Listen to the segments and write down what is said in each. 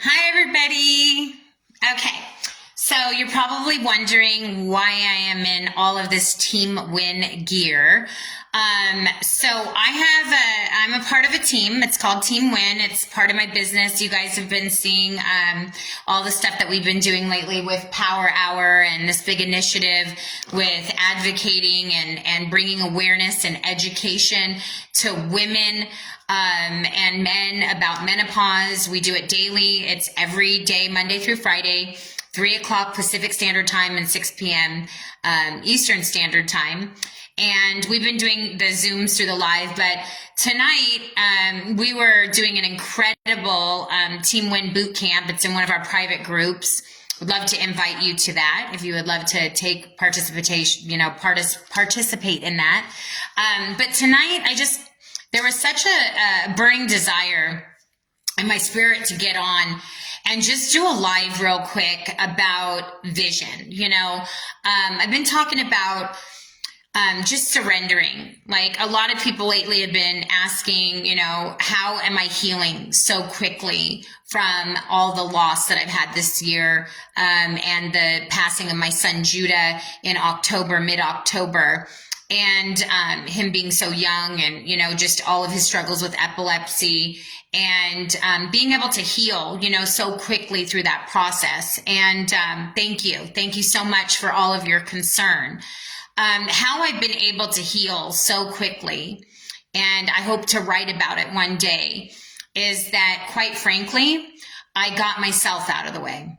Hi, everybody. Okay, so you're probably wondering why I am in all of this Team Win gear. I'm a part of a team. It's called Team Win. It's part of my business. You guys have been seeing all the stuff that we've been doing lately with Power Hour and this big initiative with advocating and bringing awareness and education to women and men about menopause. We do it daily. It's every day, Monday through Friday, 3 o'clock Pacific Standard Time and 6 p.m. Eastern Standard Time. And we've been doing the Zooms through the live, but tonight we were doing an incredible Team Win boot camp. It's in one of our private groups. Would love to invite you to that if you would love to take participate in that. But tonight there was such a burning desire in my spirit to get on and just do a live real quick about vision. I've been talking about just surrendering. Like a lot of people lately have been asking, how am I healing so quickly from all the loss that I've had this year, and the passing of my son Judah in mid-October, and him being so young, and just all of his struggles with epilepsy, and being able to heal so quickly through that process. And thank you so much for all of your concern. How I've been able to heal so quickly, and I hope to write about it one day, is that, quite frankly, I got myself out of the way.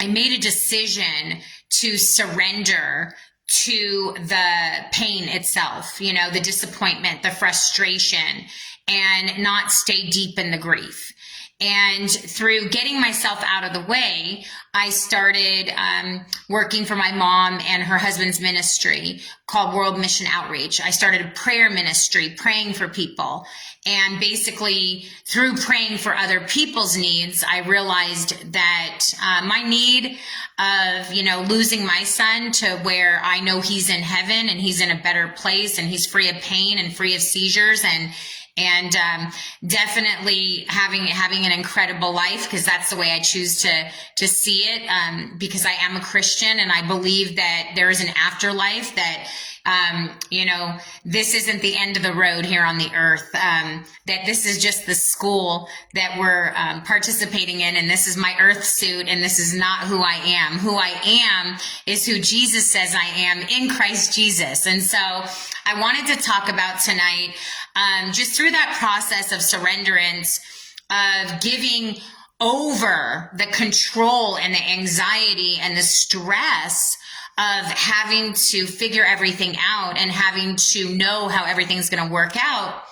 I made a decision to surrender to the pain itself, the disappointment, the frustration, and not stay deep in the grief. And through getting myself out of the way, I started working for my mom and her husband's ministry called World Mission Outreach. I started a prayer ministry, praying for people. And basically, through praying for other people's needs, I realized that my need of, losing my son to where I know he's in heaven and he's in a better place and he's free of pain and free of seizures and definitely having an incredible life, because that's the way I choose to see it, because I am a Christian and I believe that there is an afterlife, that this isn't the end of the road here on the earth, that this is just the school that we're participating in, and this is my earth suit, and this is not who I am. Who I am is who Jesus says I am in Christ Jesus. And so I wanted to talk about tonight, just through that process of surrenderance, of giving over the control and the anxiety and the stress of having to figure everything out and having to know how everything's going to work out.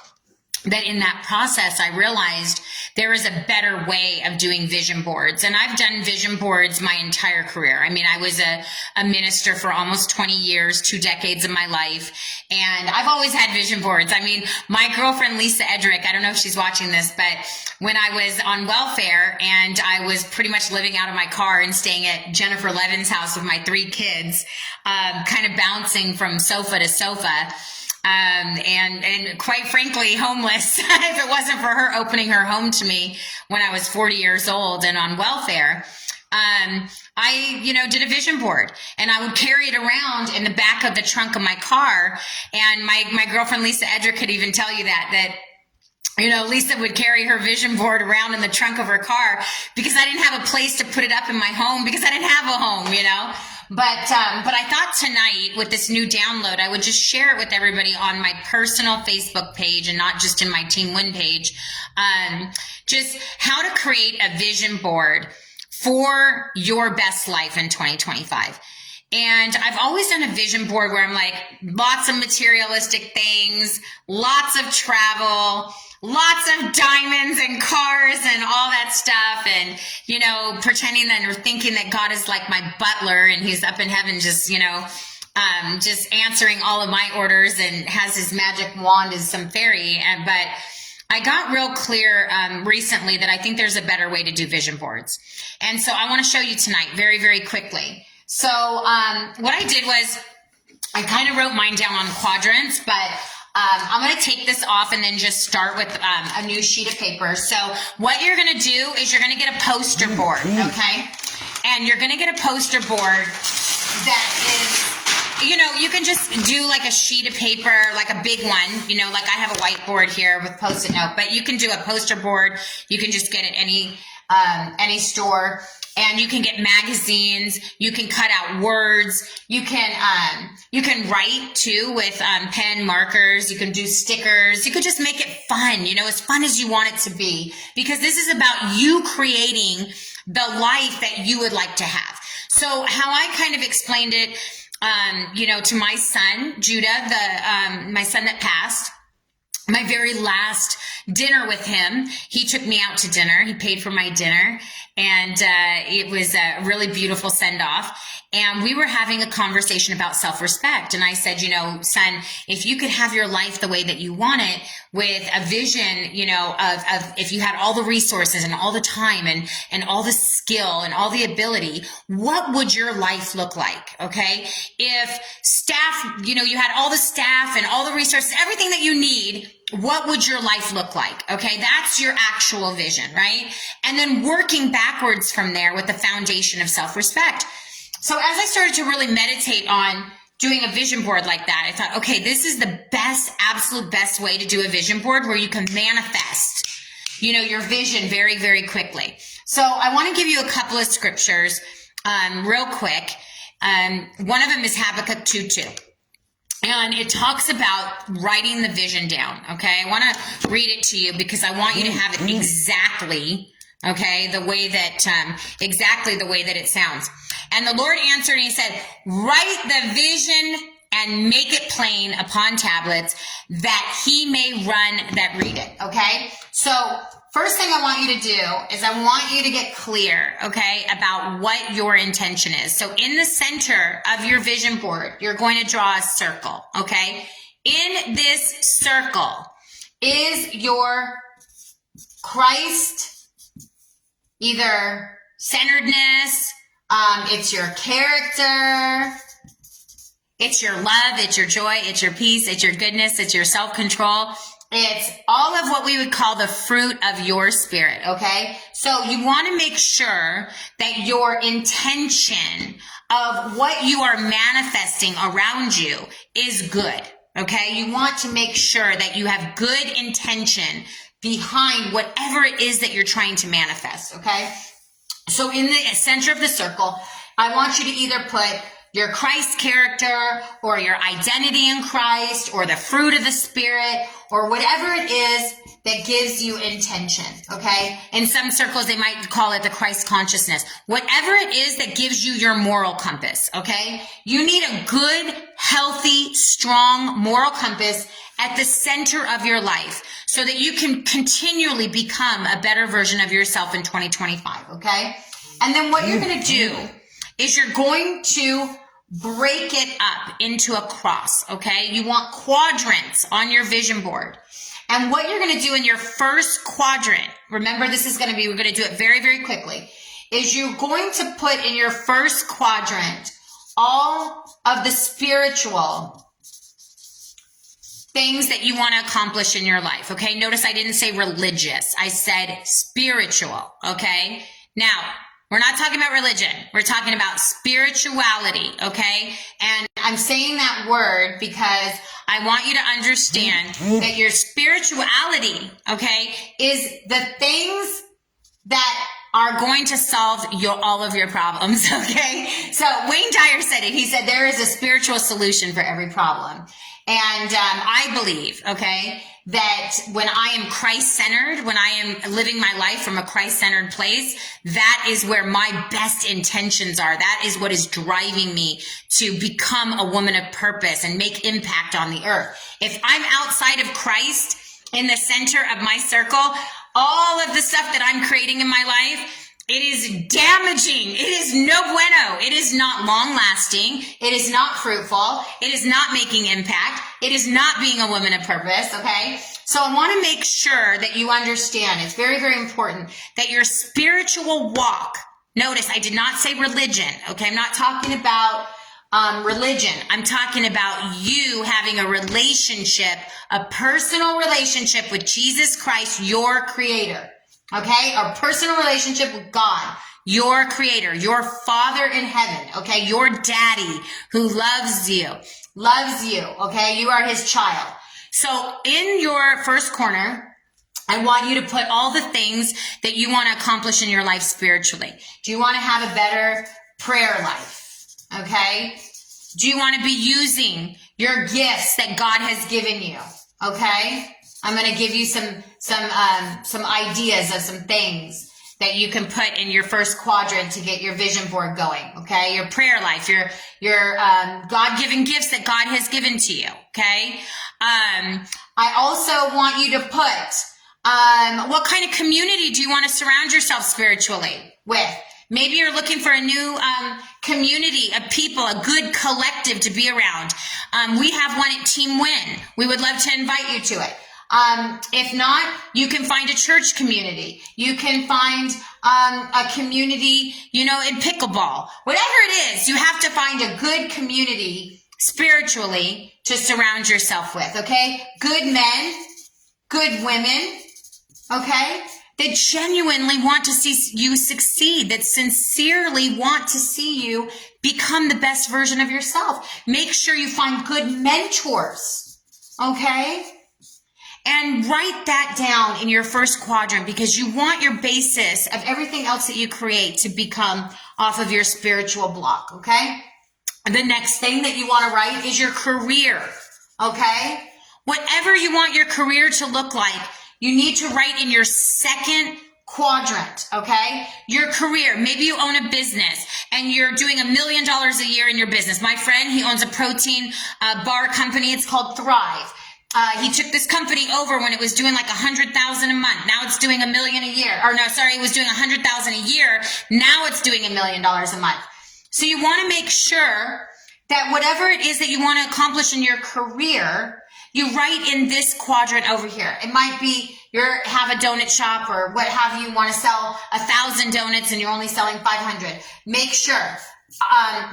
That in that process, I realized there is a better way of doing vision boards. And I've done vision boards my entire career. I mean, I was a minister for almost 20 years, 2 decades of my life. And I've always had vision boards. I mean, my girlfriend, Lisa Griggs, I don't know if she's watching this, but when I was on welfare and I was pretty much living out of my car and staying at Jennifer Levin's house with my 3 kids, kind of bouncing from sofa to sofa, and quite frankly, homeless, if it wasn't for her opening her home to me when I was 40 years old and on welfare. I did a vision board, and I would carry it around in the back of the trunk of my car. And my girlfriend, Lisa Griggs, could even tell you that Lisa would carry her vision board around in the trunk of her car because I didn't have a place to put it up in my home, because I didn't have a home, But I thought tonight, with this new download, I would just share it with everybody on my personal Facebook page and not just in my Team Win page. Just how to create a vision board for your best life in 2025. And I've always done a vision board where I'm like, lots of materialistic things, lots of travel, lots of diamonds and cars and all that stuff. And, pretending that or thinking that God is like my butler and he's up in heaven just answering all of my orders and has his magic wand as some fairy. But I got real clear recently that I think there's a better way to do vision boards. And so I want to show you tonight very, very quickly. So what I did was I kind of wrote mine down on quadrants, but I'm going to take this off and then just start with a new sheet of paper. So what you're going to do is you're going to get a poster board, okay? And you're going to get a poster board that is, you know, you can just do like a sheet of paper, like a big one, you know, like I have a whiteboard here with Post-it note, but you can do a poster board. You can just get it any store. And you can get magazines, you can cut out words, you can write too with pen markers, you can do stickers, you could just make it fun, you know, as fun as you want it to be, because this is about you creating the life that you would like to have. So how I kind of explained it, you know, to my son, Judah, my son that passed, my very last dinner with him, he took me out to dinner. He paid for my dinner, and it was a really beautiful send-off. And we were having a conversation about self-respect. And I said, you know, son, if you could have your life the way that you want it, with a vision, you know, of if you had all the resources and all the time and all the skill and all the ability, what would your life look like? Okay. If staff, you know, you had all the staff and all the resources, everything that you need, what would your life look like? Okay. That's your actual vision, right? And then working backwards from there with the foundation of self-respect. So as I started to really meditate on doing a vision board like that, I thought, okay, this is the best, absolute best way to do a vision board where you can manifest, you know, your vision very, very quickly. So I want to give you a couple of scriptures real quick. One of them is Habakkuk 2:2. And it talks about writing the vision down, okay? I want to read it to you because I want you to have it exactly, okay, the way that, exactly the way that it sounds. And the Lord answered and he said, write the vision and make it plain upon tablets that he may run that read it, okay? So first thing I want you to do is I want you to get clear, okay, about what your intention is. So in the center of your vision board, you're going to draw a circle, okay? In this circle is your Christ, either centeredness, it's your character, it's your love, it's your joy, it's your peace, it's your goodness, it's your self-control. It's all of what we would call the fruit of your spirit, okay? So you want to make sure that your intention of what you are manifesting around you is good, okay? You want to make sure that you have good intention behind whatever it is that you're trying to manifest, okay? So in the center of the circle, I want you to either put your Christ character or your identity in Christ or the fruit of the Spirit or whatever it is that gives you intention, okay? In some circles, they might call it the Christ consciousness. Whatever it is that gives you your moral compass, okay? You need a good, healthy, strong moral compass at the center of your life so that you can continually become a better version of yourself in 2025, okay? And then what you're going to do is you're going to break it up into a cross, okay? You want quadrants on your vision board. And what you're going to do in your first quadrant, remember this is going to be, we're going to do it very, very quickly, is you're going to put in your first quadrant all of the spiritual things that you want to accomplish in your life, okay? Notice I didn't say religious. I said spiritual, okay? Now, we're not talking about religion. We're talking about spirituality, okay? And I'm saying that word because I want you to understand that your spirituality, okay, is the things that are going to solve all of your problems, okay? So Wayne Dyer said it. He said there is a spiritual solution for every problem. And I believe, okay, that when I am Christ-centered, when I am living my life from a Christ-centered place, that is where my best intentions are. That is what is driving me to become a woman of purpose and make impact on the earth. If I'm outside of Christ, in the center of my circle, all of the stuff that I'm creating in my life, it is damaging. It is no bueno. It is not long lasting. It is not fruitful. It is not making impact. It is not being a woman of purpose, okay? So I want to make sure that you understand, it's very, very important that your spiritual walk, notice I did not say religion, okay? I'm not talking about religion. I'm talking about you having a relationship, a personal relationship with Jesus Christ, your creator. Okay? A personal relationship with God, your creator, your Father in heaven. Okay? Your daddy who loves you. Okay? You are his child. So in your first corner, I want you to put all the things that you want to accomplish in your life spiritually. Do you want to have a better prayer life? Okay? Do you want to be using your gifts that God has given you? Okay? I'm going to give you some ideas of some things that you can put in your first quadrant to get your vision board going. Okay? Your prayer life, your God-given gifts that God has given to you. Okay? I also want you to put what kind of community do you want to surround yourself spiritually with? Maybe you're looking for a new community of people, a good collective to be around. We have one at Team Win. We would love to invite you to it. If not, you can find a church community. You can find a community, in pickleball. Whatever it is, you have to find a good community spiritually to surround yourself with, okay? Good men, good women, okay? That genuinely want to see you succeed, that sincerely want to see you become the best version of yourself. Make sure you find good mentors, okay? And write that down in your first quadrant because you want your basis of everything else that you create to become off of your spiritual block, okay? The next thing that you want to write is your career, okay? Whatever you want your career to look like, you need to write in your second quadrant, okay? Your career. Maybe you own a business and you're doing $1 million a year in your business. My friend, he owns a protein bar company. It's called Thrive. He took this company over when it was doing like $100,000 a month. Now it's doing $1 million a year. Or no, sorry, it was doing $100,000 a year. Now it's doing $1 million a month. So you want to make sure that whatever it is that you want to accomplish in your career, you write in this quadrant over here. It might be you have a donut shop or what have you, want to sell 1,000 donuts and you're only selling 500. Make sure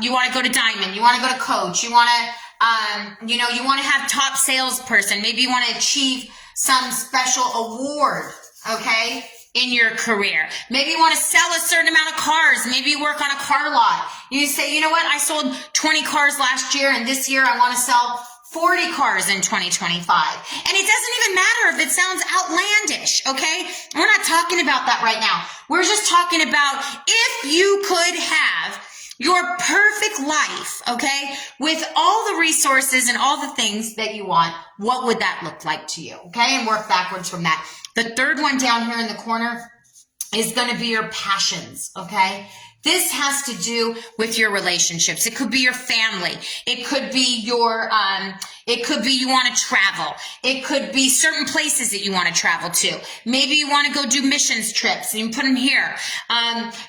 you want to go to Diamond. You want to go to Coach. You want to, you want to have top salesperson. Maybe you want to achieve some special award, okay, in your career. Maybe you want to sell a certain amount of cars. Maybe you work on a car lot. You say, you know what, I sold 20 cars last year and this year I want to sell 40 cars in 2025. And it doesn't even matter if it sounds outlandish, okay? We're not talking about that right now. We're just talking about if you could have your perfect life, okay, with all the resources and all the things that you want, what would that look like to you, okay? And work backwards from that. The third one down here in the corner is going to be your passions, okay? This has to do with your relationships. It could be your family. It could be you want to travel. It could be certain places that you want to travel to. Maybe you want to go do missions trips and you put them here.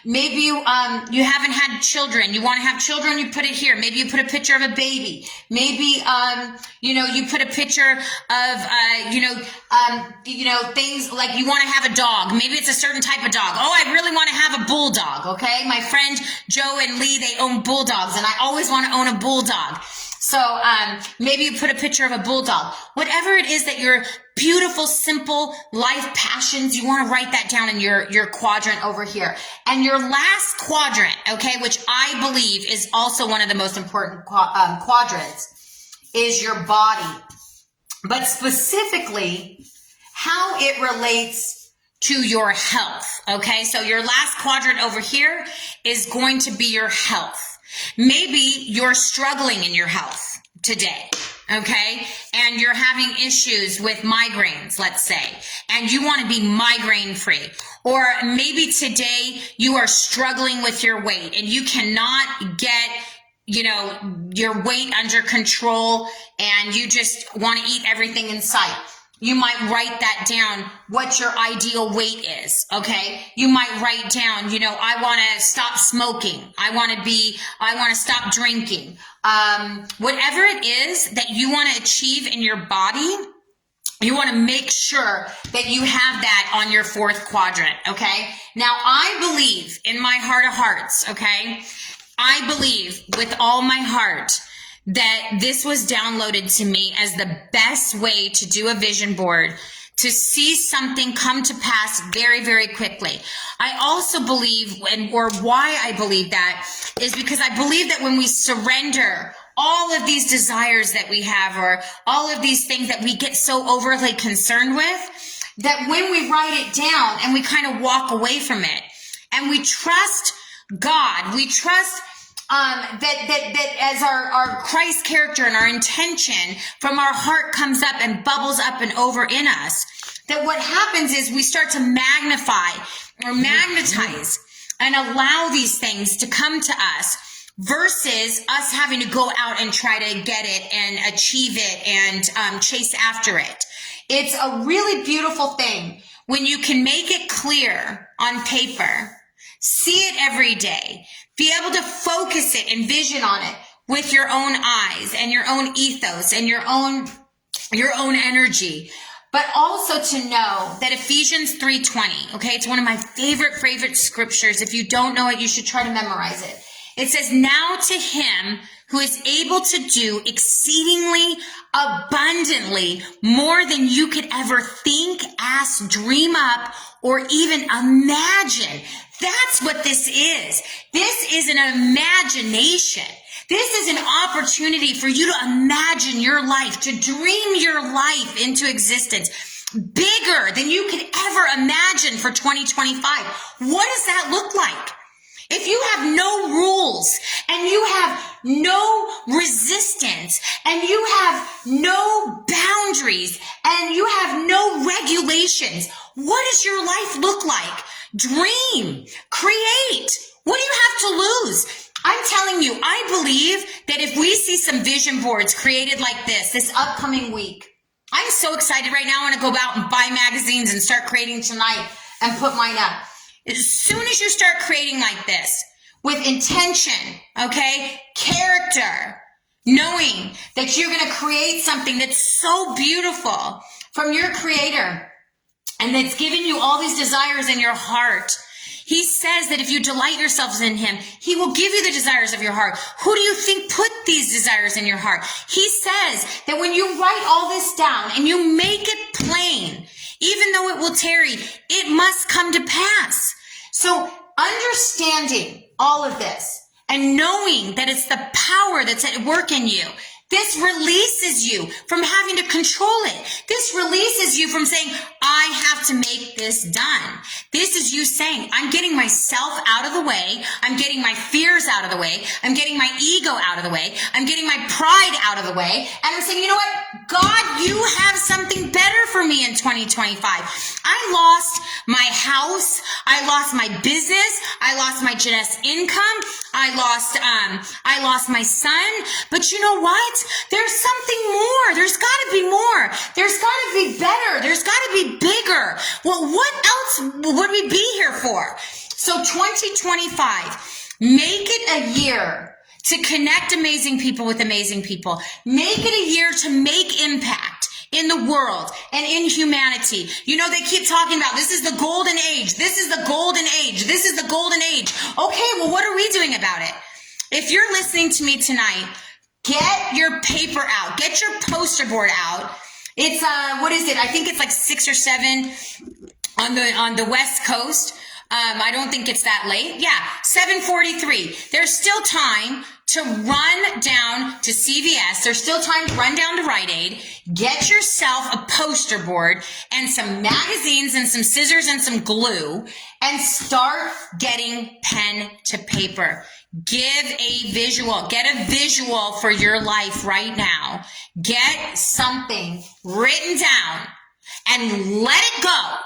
Maybe you haven't had children. You want to have children, you put it here. Maybe you put a picture of a baby. Maybe, you put a picture of, things like you want to have a dog. Maybe it's a certain type of dog. Oh, I really want to have a bulldog. Okay. My friend Joe and Lee, they own bulldogs and I always want to own a bulldog. So maybe you put a picture of a bulldog. Whatever it is that your beautiful, simple life passions, you want to write that down in your quadrant over here. And your last quadrant, okay, which I believe is also one of the most important quadrants, is your body. But specifically, how it relates to your health, okay? So your last quadrant over here is going to be your health. Maybe you're struggling in your health today, okay? And you're having issues with migraines, let's say, and you want to be migraine free. Or maybe today you are struggling with your weight and you cannot get your weight under control and you just want to eat everything in sight. You might write that down, what your ideal weight is, okay? You might write down, I want to stop smoking. I want to stop drinking. Whatever it is that you want to achieve in your body, you want to make sure that you have that on your fourth quadrant, okay? Now, I believe in my heart of hearts, okay, I believe with all my heart that this was downloaded to me as the best way to do a vision board, to see something come to pass very, very quickly. I also believe, or why I believe that, is because I believe that when we surrender all of these desires that we have, or all of these things that we get so overly concerned with, that when we write it down and we kind of walk away from it, and we trust God, we trust that as our Christ character and our intention from our heart comes up and bubbles up and over in us, that what happens is we start to magnify or magnetize and allow these things to come to us, versus us having to go out and try to get it and achieve it and chase after it. It's a really beautiful thing when you can make it clear on paper, see it every day, be able to focus it and vision on it with your own eyes and your own ethos and your own energy. But also to know that Ephesians 3:20, okay, it's one of my favorite scriptures. If you don't know it, you should try to memorize it. It says, now to him who is able to do exceedingly abundantly more than you could ever think, ask, dream up, or even imagine. That's what this is. This is an imagination. This is an opportunity for you to imagine your life, to dream your life into existence, bigger than you could ever imagine for 2025. What does that look like? If you have no rules and you have no resistance and you have no boundaries and you have no regulations, what does your life look like? Dream, create. What do you have to lose? I'm telling you, I believe that if we see some vision boards created like this upcoming week, I'm so excited right now. I want to go out and buy magazines and start creating tonight and put mine up. As soon as you start creating like this, with intention, okay, character, knowing that you're going to create something that's so beautiful from your creator and that's giving you all these desires in your heart. He says that if you delight yourselves in him, he will give you the desires of your heart. Who do you think put these desires in your heart? He says that when you write all this down and you make it plain, even though it will tarry, it must come to pass. So understanding all of this and knowing that it's the power that's at work in you, this releases you from having to control it. This releases you from saying, I have to make this done. This is you saying, I'm getting myself out of the way. I'm getting my fears out of the way. I'm getting my ego out of the way. I'm getting my pride out of the way. And I'm saying, you know what? God, you have something better for me in 2025. I lost my house. I lost my business. I lost my Jeunesse income. I lost my son. But you know what? There's something more. There's got to be more. There's got to be better. There's got to be bigger. Well, what else would we be here for? So 2025, make it a year to connect amazing people with amazing people. Make it a year to make impact in the world and in humanity. You know, they keep talking about this is the golden age. This is the golden age. This is the golden age. Okay, well, what are we doing about it? If you're listening to me tonight, get your paper out. Get your poster board out. It's, what is it? I think it's like 6 or 7 on the West Coast. I don't think it's that late. Yeah, 7:43. There's still time to run down to CVS. There's still time to run down to Rite Aid. Get yourself a poster board and some magazines and some scissors and some glue and start getting pen to paper. Give a visual. Get a visual for your life right now. Get something written down and let it go.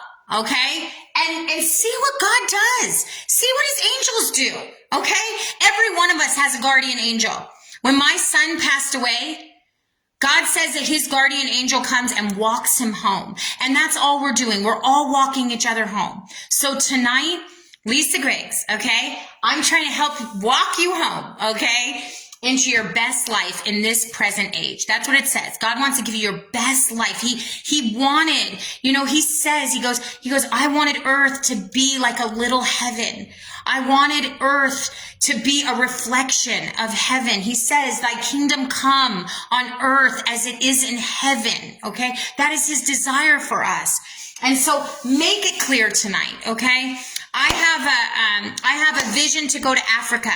Okay? And see what God does. See what his angels do. Okay? Every one of us has a guardian angel. When my son passed away, God says that his guardian angel comes and walks him home. And that's all we're doing. We're all walking each other home. So tonight, Lisa Griggs, okay? I'm trying to help walk you home, okay? into your best life in this present age. That's what it says. God wants to give you your best life. He wanted, he says, he goes, I wanted earth to be like a little heaven. I wanted earth to be a reflection of heaven. He says, thy kingdom come on earth as it is in heaven. Okay. That is his desire for us. And so make it clear tonight. Okay. I have a vision to go to Africa.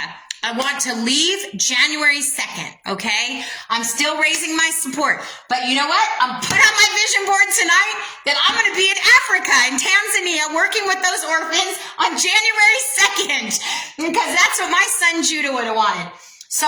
I want to leave January 2nd, okay? I'm still raising my support. But you know what? I'm put on my vision board tonight that I'm going to be in Africa, in Tanzania, working with those orphans on January 2nd. Because that's what my son Judah would have wanted. So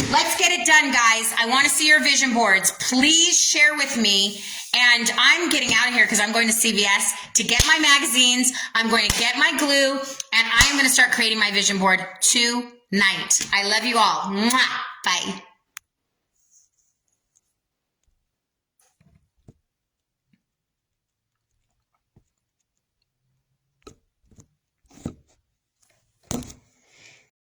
let's get it done, guys. I want to see your vision boards. Please share with me. And I'm getting out of here because I'm going to CVS to get my magazines. I'm going to get my glue. And I'm going to start creating my vision board tonight. I love you all. Mwah. Bye.